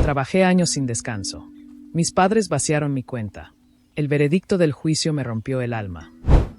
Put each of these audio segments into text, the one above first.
Trabajé años sin descanso. Mis padres vaciaron mi cuenta. El veredicto del juicio me rompió el alma.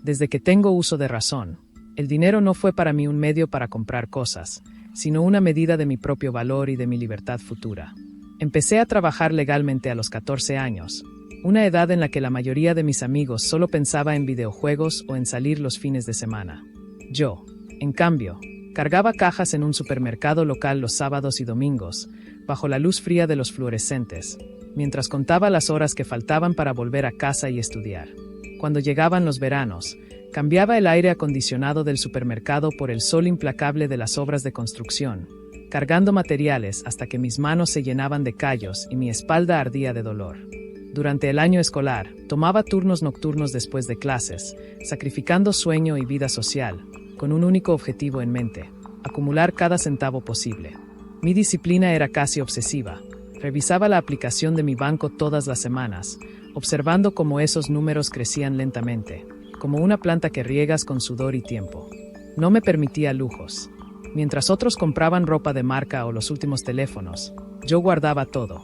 Desde que tengo uso de razón, el dinero no fue para mí un medio para comprar cosas, sino una medida de mi propio valor y de mi libertad futura. Empecé a trabajar legalmente a los 14 años, una edad en la que la mayoría de mis amigos solo pensaba en videojuegos o en salir los fines de semana. Yo, en cambio, cargaba cajas en un supermercado local los sábados y domingos, bajo la luz fría de los fluorescentes, mientras contaba las horas que faltaban para volver a casa y estudiar. Cuando llegaban los veranos, cambiaba el aire acondicionado del supermercado por el sol implacable de las obras de construcción, cargando materiales hasta que mis manos se llenaban de callos y mi espalda ardía de dolor. Durante el año escolar, tomaba turnos nocturnos después de clases, sacrificando sueño y vida social, con un único objetivo en mente: acumular cada centavo posible. Mi disciplina era casi obsesiva. Revisaba la aplicación de mi banco todas las semanas, observando cómo esos números crecían lentamente, como una planta que riegas con sudor y tiempo. No me permitía lujos. Mientras otros compraban ropa de marca o los últimos teléfonos, yo guardaba todo.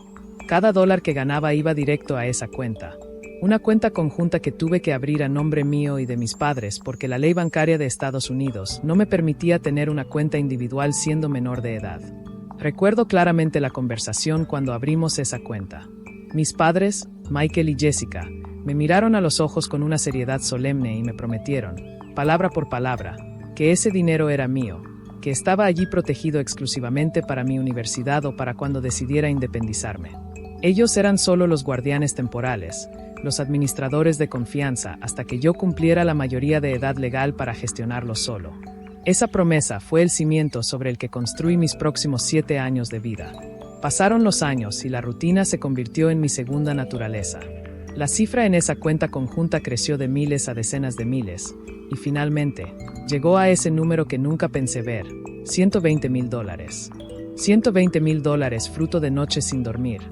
Cada dólar que ganaba iba directo a esa cuenta. Una cuenta conjunta que tuve que abrir a nombre mío y de mis padres porque la ley bancaria de Estados Unidos no me permitía tener una cuenta individual siendo menor de edad. Recuerdo claramente la conversación cuando abrimos esa cuenta. Mis padres, Michael y Jessica, me miraron a los ojos con una seriedad solemne y me prometieron, palabra por palabra, que ese dinero era mío, que estaba allí protegido exclusivamente para mi universidad o para cuando decidiera independizarme. Ellos eran solo los guardianes temporales, los administradores de confianza hasta que yo cumpliera la mayoría de edad legal para gestionarlo solo. Esa promesa fue el cimiento sobre el que construí mis próximos 7 años de vida. Pasaron los años y la rutina se convirtió en mi segunda naturaleza. La cifra en esa cuenta conjunta creció de miles a decenas de miles, y finalmente, llegó a ese número que nunca pensé ver: $120,000. $120,000 fruto de noches sin dormir,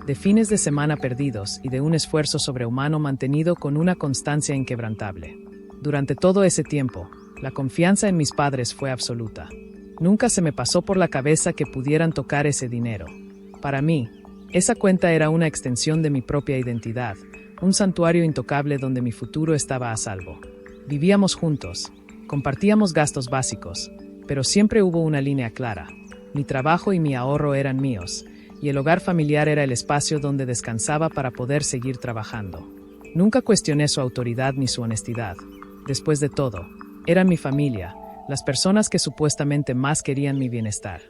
de fines de semana perdidos y de un esfuerzo sobrehumano mantenido con una constancia inquebrantable. Durante todo ese tiempo, la confianza en mis padres fue absoluta. Nunca se me pasó por la cabeza que pudieran tocar ese dinero. Para mí, esa cuenta era una extensión de mi propia identidad, un santuario intocable donde mi futuro estaba a salvo. Vivíamos juntos, compartíamos gastos básicos, pero siempre hubo una línea clara. Mi trabajo y mi ahorro eran míos, y el hogar familiar era el espacio donde descansaba para poder seguir trabajando. Nunca cuestioné su autoridad ni su honestidad. Después de todo, eran mi familia, las personas que supuestamente más querían mi bienestar.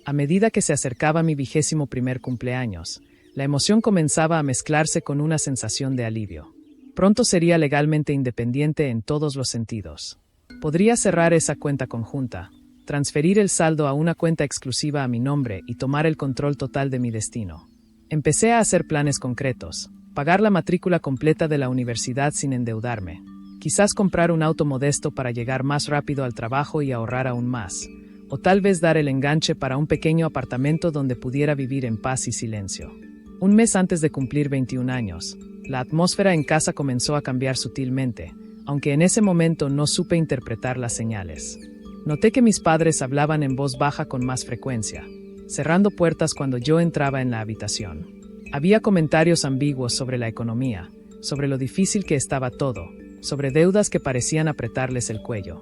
A medida que se acercaba mi 21º cumpleaños, la emoción comenzaba a mezclarse con una sensación de alivio. Pronto sería legalmente independiente en todos los sentidos. Podría cerrar esa cuenta conjunta, transferir el saldo a una cuenta exclusiva a mi nombre y tomar el control total de mi destino. Empecé a hacer planes concretos: pagar la matrícula completa de la universidad sin endeudarme. Quizás comprar un auto modesto para llegar más rápido al trabajo y ahorrar aún más, o tal vez dar el enganche para un pequeño apartamento donde pudiera vivir en paz y silencio. Un mes antes de cumplir 21 años, la atmósfera en casa comenzó a cambiar sutilmente, aunque en ese momento no supe interpretar las señales. Noté que mis padres hablaban en voz baja con más frecuencia, cerrando puertas cuando yo entraba en la habitación. Había comentarios ambiguos sobre la economía, sobre lo difícil que estaba todo, sobre deudas que parecían apretarles el cuello.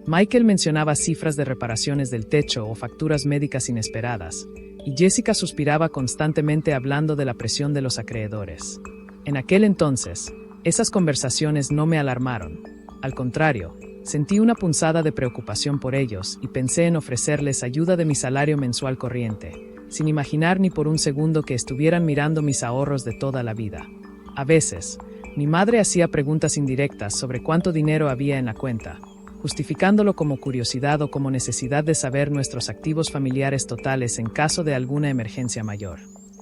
Michael mencionaba cifras de reparaciones del techo o facturas médicas inesperadas, y Jessica suspiraba constantemente hablando de la presión de los acreedores. En aquel entonces, esas conversaciones no me alarmaron. Al contrario, sentí una punzada de preocupación por ellos y pensé en ofrecerles ayuda de mi salario mensual corriente, sin imaginar ni por un segundo que estuvieran mirando mis ahorros de toda la vida. A veces, mi madre hacía preguntas indirectas sobre cuánto dinero había en la cuenta, justificándolo como curiosidad o como necesidad de saber nuestros activos familiares totales en caso de alguna emergencia mayor.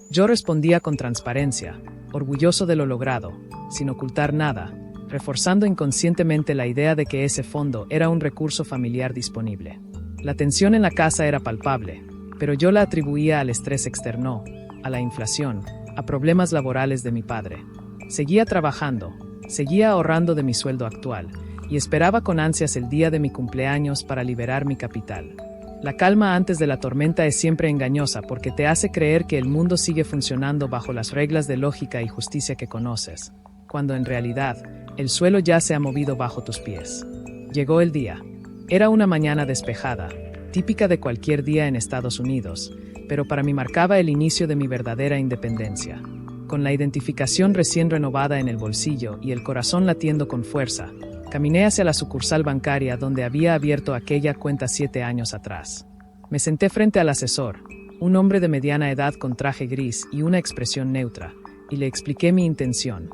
Yo respondía con transparencia, orgulloso de lo logrado, sin ocultar nada, reforzando inconscientemente la idea de que ese fondo era un recurso familiar disponible. La tensión en la casa era palpable, pero yo la atribuía al estrés externo, a la inflación, a problemas laborales de mi padre. Seguía trabajando, seguía ahorrando de mi sueldo actual, y esperaba con ansias el día de mi cumpleaños para liberar mi capital. La calma antes de la tormenta es siempre engañosa porque te hace creer que el mundo sigue funcionando bajo las reglas de lógica y justicia que conoces, cuando en realidad, el suelo ya se ha movido bajo tus pies. Llegó el día. Era una mañana despejada, típica de cualquier día en Estados Unidos, pero para mí marcaba el inicio de mi verdadera independencia. Con la identificación recién renovada en el bolsillo y el corazón latiendo con fuerza, caminé hacia la sucursal bancaria donde había abierto aquella cuenta 7 años atrás. Me senté frente al asesor, un hombre de mediana edad con traje gris y una expresión neutra, y le expliqué mi intención.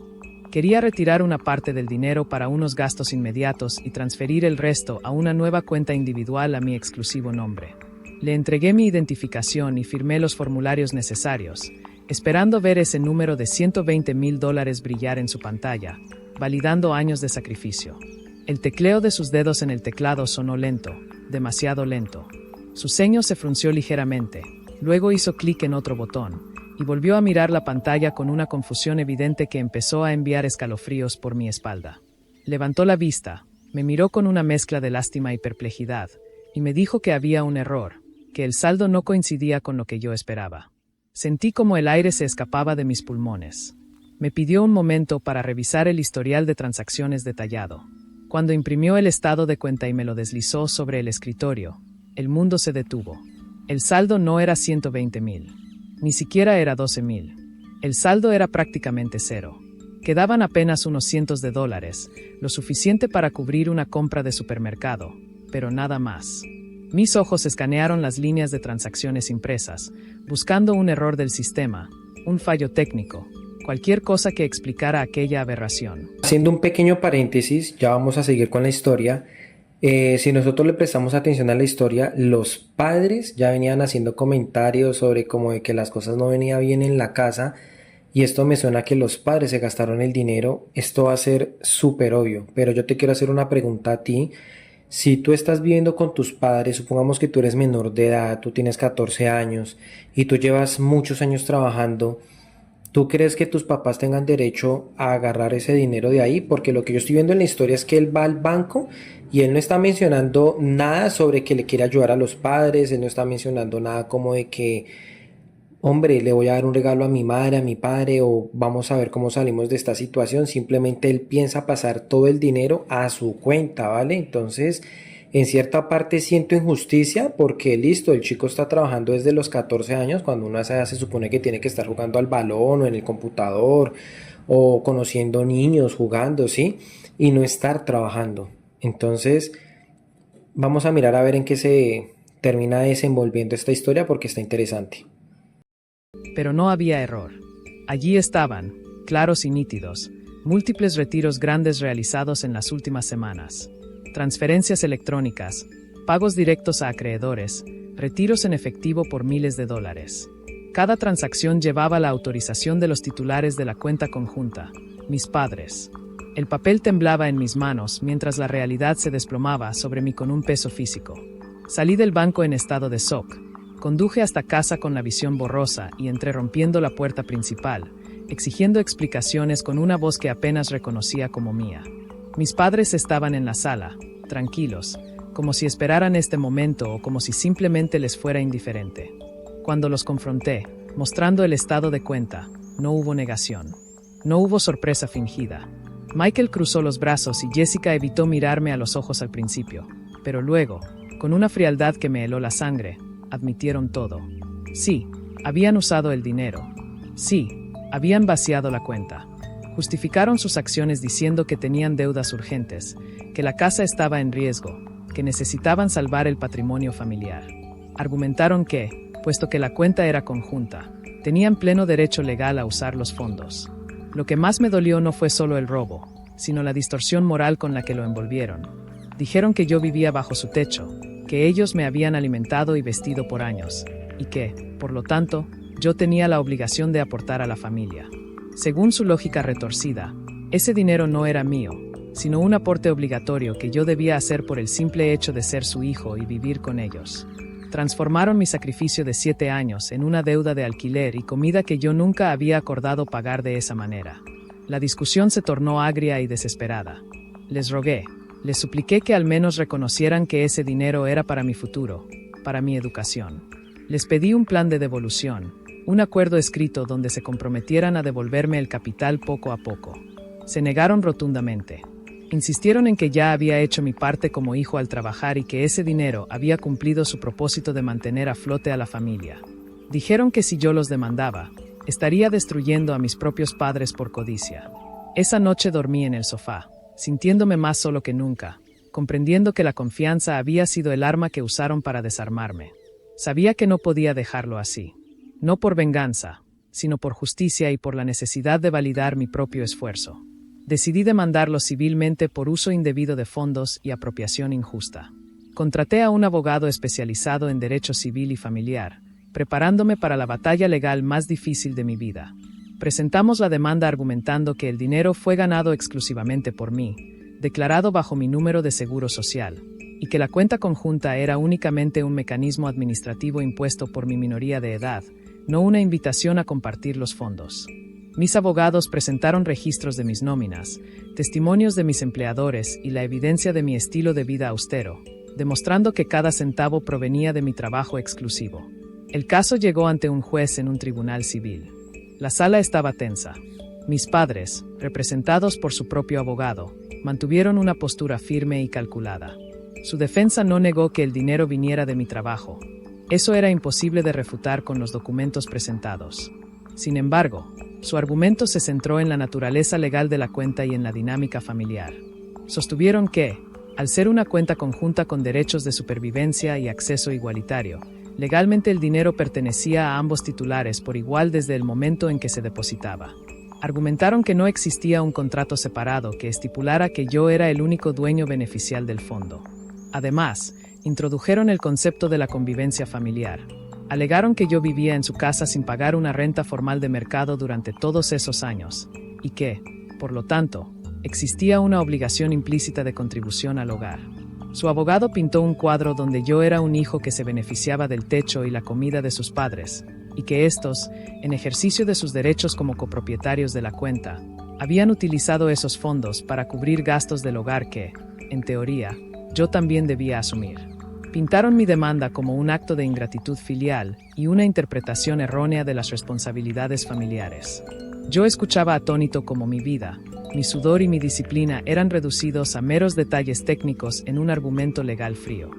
Quería retirar una parte del dinero para unos gastos inmediatos y transferir el resto a una nueva cuenta individual a mi exclusivo nombre. Le entregué mi identificación y firmé los formularios necesarios, esperando ver ese número de $120,000 brillar en su pantalla, validando años de sacrificio. El tecleo de sus dedos en el teclado sonó lento, demasiado lento. Su ceño se frunció ligeramente, luego hizo clic en otro botón, y volvió a mirar la pantalla con una confusión evidente que empezó a enviar escalofríos por mi espalda. Levantó la vista, me miró con una mezcla de lástima y perplejidad, y me dijo que había un error, que el saldo no coincidía con lo que yo esperaba. Sentí como el aire se escapaba de mis pulmones. Me pidió un momento para revisar el historial de transacciones detallado. Cuando imprimió el estado de cuenta y me lo deslizó sobre el escritorio, el mundo se detuvo. El saldo no era 120,000. Ni siquiera era 12,000. El saldo era prácticamente cero. Quedaban apenas unos cientos de dólares, lo suficiente para cubrir una compra de supermercado, pero nada más. Mis ojos escanearon las líneas de transacciones impresas, buscando un error del sistema, un fallo técnico, cualquier cosa que explicara aquella aberración. Haciendo un pequeño paréntesis, ya vamos a seguir con la historia. Si nosotros le prestamos atención a la historia, los padres ya venían haciendo comentarios sobre como de que las cosas no venían bien en la casa, y esto me suena a que los padres se gastaron el dinero. Esto va a ser súper obvio, pero yo te quiero hacer una pregunta a ti. Si tú estás viviendo con tus padres, supongamos que tú eres menor de edad, tú tienes 14 años y tú llevas muchos años trabajando, ¿tú crees que tus papás tengan derecho a agarrar ese dinero de ahí? Porque lo que yo estoy viendo en la historia es que él va al banco y él no está mencionando nada sobre que le quiere ayudar a los padres, él no está mencionando nada como de que, hombre, le voy a dar un regalo a mi madre, a mi padre, o vamos a ver cómo salimos de esta situación. Simplemente él piensa pasar todo el dinero a su cuenta, ¿vale? Entonces, en cierta parte siento injusticia porque listo, el chico está trabajando desde los 14 años, cuando uno a esa edad se supone que tiene que estar jugando al balón o en el computador o conociendo niños jugando, ¿sí? Y no estar trabajando. Entonces, vamos a mirar a ver en qué se termina desenvolviendo esta historia porque está interesante. Pero no había error. Allí estaban, claros y nítidos, múltiples retiros grandes realizados en las últimas semanas. Transferencias electrónicas, pagos directos a acreedores, retiros en efectivo por miles de dólares. Cada transacción llevaba la autorización de los titulares de la cuenta conjunta, mis padres. El papel temblaba en mis manos mientras la realidad se desplomaba sobre mí con un peso físico. Salí del banco en estado de shock. Conduje hasta casa con la visión borrosa y entré rompiendo la puerta principal, exigiendo explicaciones con una voz que apenas reconocía como mía. Mis padres estaban en la sala, tranquilos, como si esperaran este momento o como si simplemente les fuera indiferente. Cuando los confronté, mostrando el estado de cuenta, no hubo negación. No hubo sorpresa fingida. Michael cruzó los brazos y Jessica evitó mirarme a los ojos al principio, pero luego, con una frialdad que me heló la sangre, admitieron todo. Sí, habían usado el dinero. Sí, habían vaciado la cuenta. Justificaron sus acciones diciendo que tenían deudas urgentes, que la casa estaba en riesgo, que necesitaban salvar el patrimonio familiar. Argumentaron que, puesto que la cuenta era conjunta, tenían pleno derecho legal a usar los fondos. Lo que más me dolió no fue solo el robo, sino la distorsión moral con la que lo envolvieron. Dijeron que yo vivía bajo su techo, que ellos me habían alimentado y vestido por años, y que, por lo tanto, yo tenía la obligación de aportar a la familia. Según su lógica retorcida, ese dinero no era mío, sino un aporte obligatorio que yo debía hacer por el simple hecho de ser su hijo y vivir con ellos. Transformaron mi sacrificio de 7 años en una deuda de alquiler y comida que yo nunca había acordado pagar de esa manera. La discusión se tornó agria y desesperada. Les rogué, les supliqué que al menos reconocieran que ese dinero era para mi futuro, para mi educación. Les pedí un plan de devolución, un acuerdo escrito donde se comprometieran a devolverme el capital poco a poco. Se negaron rotundamente. Insistieron en que ya había hecho mi parte como hijo al trabajar y que ese dinero había cumplido su propósito de mantener a flote a la familia. Dijeron que si yo los demandaba, estaría destruyendo a mis propios padres por codicia. Esa noche dormí en el sofá, sintiéndome más solo que nunca, comprendiendo que la confianza había sido el arma que usaron para desarmarme. Sabía que no podía dejarlo así. No por venganza, sino por justicia y por la necesidad de validar mi propio esfuerzo. Decidí demandarlos civilmente por uso indebido de fondos y apropiación injusta. Contraté a un abogado especializado en derecho civil y familiar, preparándome para la batalla legal más difícil de mi vida. Presentamos la demanda argumentando que el dinero fue ganado exclusivamente por mí, declarado bajo mi número de seguro social, y que la cuenta conjunta era únicamente un mecanismo administrativo impuesto por mi minoría de edad, no una invitación a compartir los fondos. Mis abogados presentaron registros de mis nóminas, testimonios de mis empleadores y la evidencia de mi estilo de vida austero, demostrando que cada centavo provenía de mi trabajo exclusivo. El caso llegó ante un juez en un tribunal civil. La sala estaba tensa. Mis padres, representados por su propio abogado, mantuvieron una postura firme y calculada. Su defensa no negó que el dinero viniera de mi trabajo. Eso era imposible de refutar con los documentos presentados. Sin embargo, su argumento se centró en la naturaleza legal de la cuenta y en la dinámica familiar. Sostuvieron que, al ser una cuenta conjunta con derechos de supervivencia y acceso igualitario, legalmente el dinero pertenecía a ambos titulares por igual desde el momento en que se depositaba. Argumentaron que no existía un contrato separado que estipulara que yo era el único dueño beneficial del fondo. Además, introdujeron el concepto de la convivencia familiar. Alegaron que yo vivía en su casa sin pagar una renta formal de mercado durante todos esos años, y que, por lo tanto, existía una obligación implícita de contribución al hogar. Su abogado pintó un cuadro donde yo era un hijo que se beneficiaba del techo y la comida de sus padres, y que estos, en ejercicio de sus derechos como copropietarios de la cuenta, habían utilizado esos fondos para cubrir gastos del hogar que, en teoría, yo también debía asumir. Pintaron mi demanda como un acto de ingratitud filial y una interpretación errónea de las responsabilidades familiares. Yo escuchaba atónito cómo mi vida, mi sudor y mi disciplina eran reducidos a meros detalles técnicos en un argumento legal frío.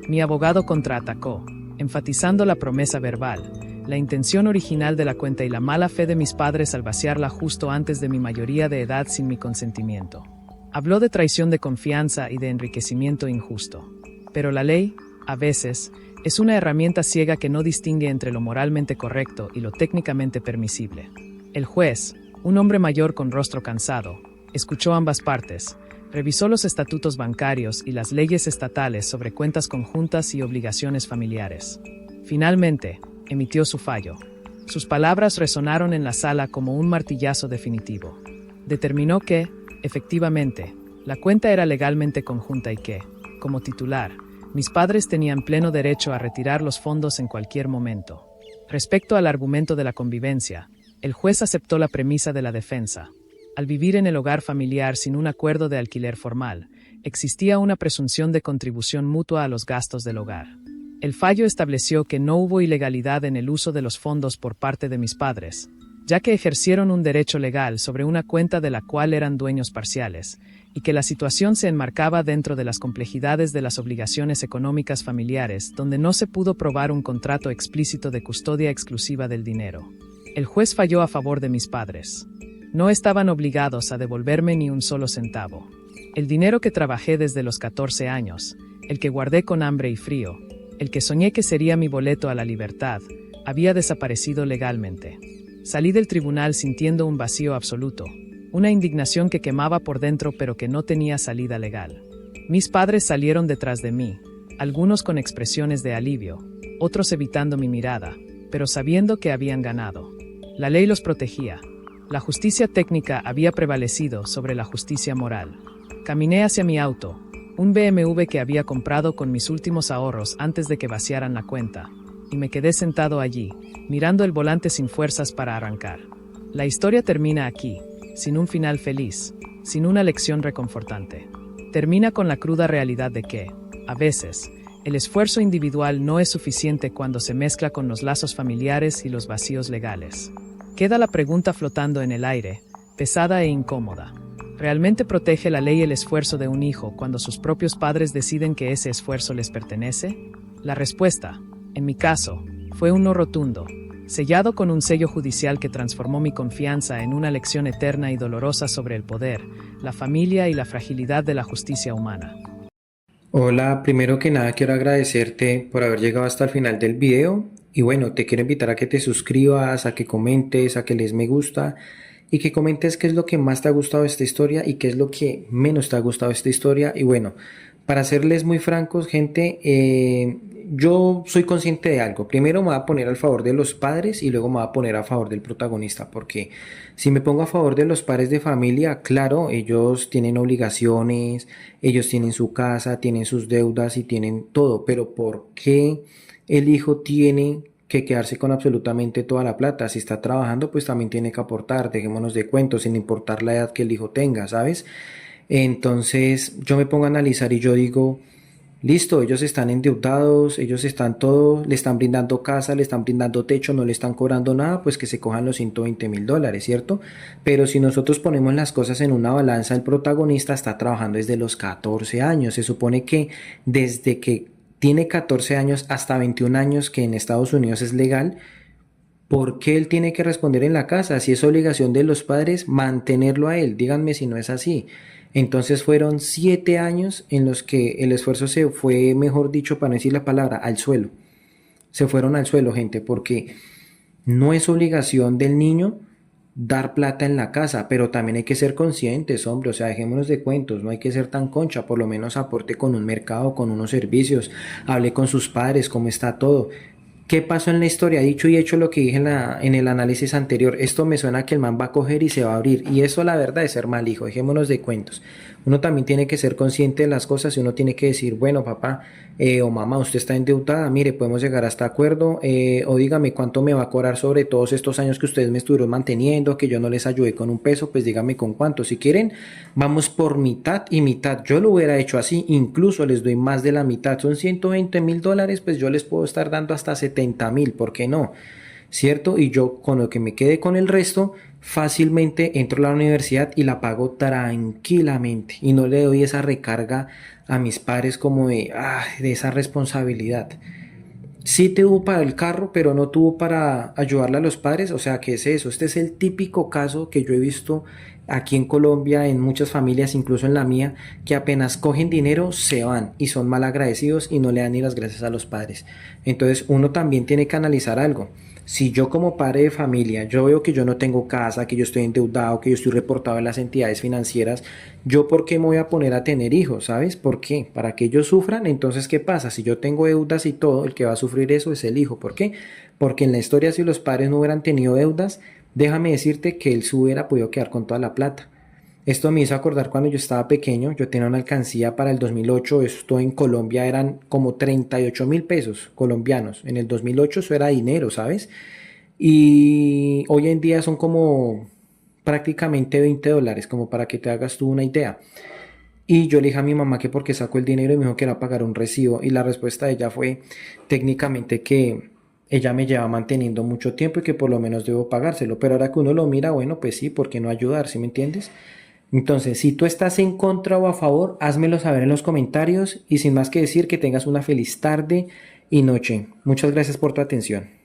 Mi abogado contraatacó, enfatizando la promesa verbal, la intención original de la cuenta y la mala fe de mis padres al vaciarla justo antes de mi mayoría de edad sin mi consentimiento. Habló de traición de confianza y de enriquecimiento injusto. Pero la ley, a veces, es una herramienta ciega que no distingue entre lo moralmente correcto y lo técnicamente permisible. El juez, un hombre mayor con rostro cansado, escuchó ambas partes, revisó los estatutos bancarios y las leyes estatales sobre cuentas conjuntas y obligaciones familiares. Finalmente, emitió su fallo. Sus palabras resonaron en la sala como un martillazo definitivo. Determinó que, efectivamente, la cuenta era legalmente conjunta y que, como titular, mis padres tenían pleno derecho a retirar los fondos en cualquier momento. Respecto al argumento de la convivencia, el juez aceptó la premisa de la defensa. Al vivir en el hogar familiar sin un acuerdo de alquiler formal, existía una presunción de contribución mutua a los gastos del hogar. El fallo estableció que no hubo ilegalidad en el uso de los fondos por parte de mis padres, ya que ejercieron un derecho legal sobre una cuenta de la cual eran dueños parciales, y que la situación se enmarcaba dentro de las complejidades de las obligaciones económicas familiares, donde no se pudo probar un contrato explícito de custodia exclusiva del dinero. El juez falló a favor de mis padres. No estaban obligados a devolverme ni un solo centavo. El dinero que trabajé desde los 14 años, el que guardé con hambre y frío, el que soñé que sería mi boleto a la libertad, había desaparecido legalmente. Salí del tribunal sintiendo un vacío absoluto, una indignación que quemaba por dentro pero que no tenía salida legal. Mis padres salieron detrás de mí, algunos con expresiones de alivio, otros evitando mi mirada, pero sabiendo que habían ganado. La ley los protegía. La justicia técnica había prevalecido sobre la justicia moral. Caminé hacia mi auto, un BMW que había comprado con mis últimos ahorros antes de que vaciaran la cuenta, y me quedé sentado allí, mirando el volante sin fuerzas para arrancar. La historia termina aquí, sin un final feliz, sin una lección reconfortante. Termina con la cruda realidad de que, a veces, El esfuerzo individual no es suficiente cuando se mezcla con los lazos familiares y los vacíos legales. Queda la pregunta flotando en el aire, pesada e incómoda. ¿Realmente protege la ley el esfuerzo de un hijo cuando sus propios padres deciden que ese esfuerzo les pertenece? La respuesta, en mi caso, fue un no rotundo, sellado con un sello judicial que transformó mi confianza en una lección eterna y dolorosa sobre el poder, la familia y la fragilidad de la justicia humana. Hola, primero que nada quiero agradecerte por haber llegado hasta el final del video y bueno, te quiero invitar a que te suscribas, a que comentes, a que les me gusta y que comentes qué es lo que más te ha gustado de esta historia y qué es lo que menos te ha gustado de esta historia. Y bueno, para serles muy francos, gente, yo soy consciente de algo. Primero me voy a poner al favor de los padres y luego me voy a poner a favor del protagonista, porque si me pongo a favor de los padres de familia, claro, ellos tienen obligaciones, ellos tienen su casa, tienen sus deudas y tienen todo, pero ¿por qué el hijo tiene que quedarse con absolutamente toda la plata? Si está trabajando, pues también tiene que aportar, dejémonos de cuentos, sin importar la edad que el hijo tenga, ¿sabes? Entonces yo me pongo a analizar y yo digo, listo, ellos están endeudados, ellos están todo, le están brindando casa, le están brindando techo, no le están cobrando nada, pues que se cojan los $120.000, ¿cierto? Pero si nosotros ponemos las cosas en una balanza, el protagonista está trabajando desde los 14 años. Se supone que desde que tiene 14 años hasta 21 años, que en Estados Unidos es legal, ¿por qué él tiene que responder en la casa? Si es obligación de los padres mantenerlo a él, díganme si no es así. Entonces fueron 7 años en los que el esfuerzo se fue, mejor dicho, para no decir la palabra, al suelo. Se fueron al suelo, gente, porque no es obligación del niño dar plata en la casa, pero también hay que ser conscientes, hombre, o sea, dejémonos de cuentos, no hay que ser tan concha, por lo menos aporte con un mercado, con unos servicios, hable con sus padres, cómo está todo. ¿Qué pasó en la historia? Dicho y hecho lo que dije en el análisis anterior, esto me suena que el man va a coger y se va a abrir. Y eso la verdad es ser mal hijo, dejémonos de cuentos. Uno también tiene que ser consciente de las cosas y uno tiene que decir, bueno papá o mamá, usted está endeudada, mire, podemos llegar hasta acuerdo o dígame cuánto me va a cobrar sobre todos estos años que ustedes me estuvieron manteniendo, que yo no les ayudé con un peso, pues dígame con cuánto. Si quieren, vamos por mitad y mitad. Yo lo hubiera hecho así, incluso les doy más de la mitad, son $120.000, pues yo les puedo estar dando hasta 70.000, ¿por qué no? ¿Cierto? Y yo con lo que me quede con el resto, fácilmente entro a la universidad y la pago tranquilamente y no le doy esa recarga a mis padres como de esa responsabilidad. Sí tuvo para el carro, pero no tuvo para ayudarle a los padres. O sea, ¿qué es eso? Este es el típico caso que yo he visto aquí en Colombia, en muchas familias, incluso en la mía, que apenas cogen dinero, se van y son mal agradecidos y no le dan ni las gracias a los padres. Entonces, uno también tiene que analizar algo. Si yo como padre de familia, yo veo que yo no tengo casa, que yo estoy endeudado, que yo estoy reportado en las entidades financieras, ¿yo por qué me voy a poner a tener hijos? ¿Sabes? ¿Por qué? ¿Para que ellos sufran? Entonces, ¿qué pasa? Si yo tengo deudas y todo, el que va a sufrir eso es el hijo. ¿Por qué? Porque en la historia, si los padres no hubieran tenido deudas, déjame decirte que él se hubiera podido quedar con toda la plata. Esto me hizo acordar cuando yo estaba pequeño, yo tenía una alcancía para el 2008, esto en Colombia eran como 38.000 pesos colombianos, en el 2008 eso era dinero, ¿sabes? Y hoy en día son como prácticamente $20, como para que te hagas tú una idea. Y yo le dije a mi mamá que porque sacó el dinero y me dijo que era pagar un recibo. Y la respuesta de ella fue técnicamente que ella me lleva manteniendo mucho tiempo y que por lo menos debo pagárselo. Pero ahora que uno lo mira, bueno, pues sí, ¿por qué no ayudar? ¿Sí me entiendes? Entonces, si tú estás en contra o a favor, házmelo saber en los comentarios y sin más que decir, que tengas una feliz tarde y noche. Muchas gracias por tu atención.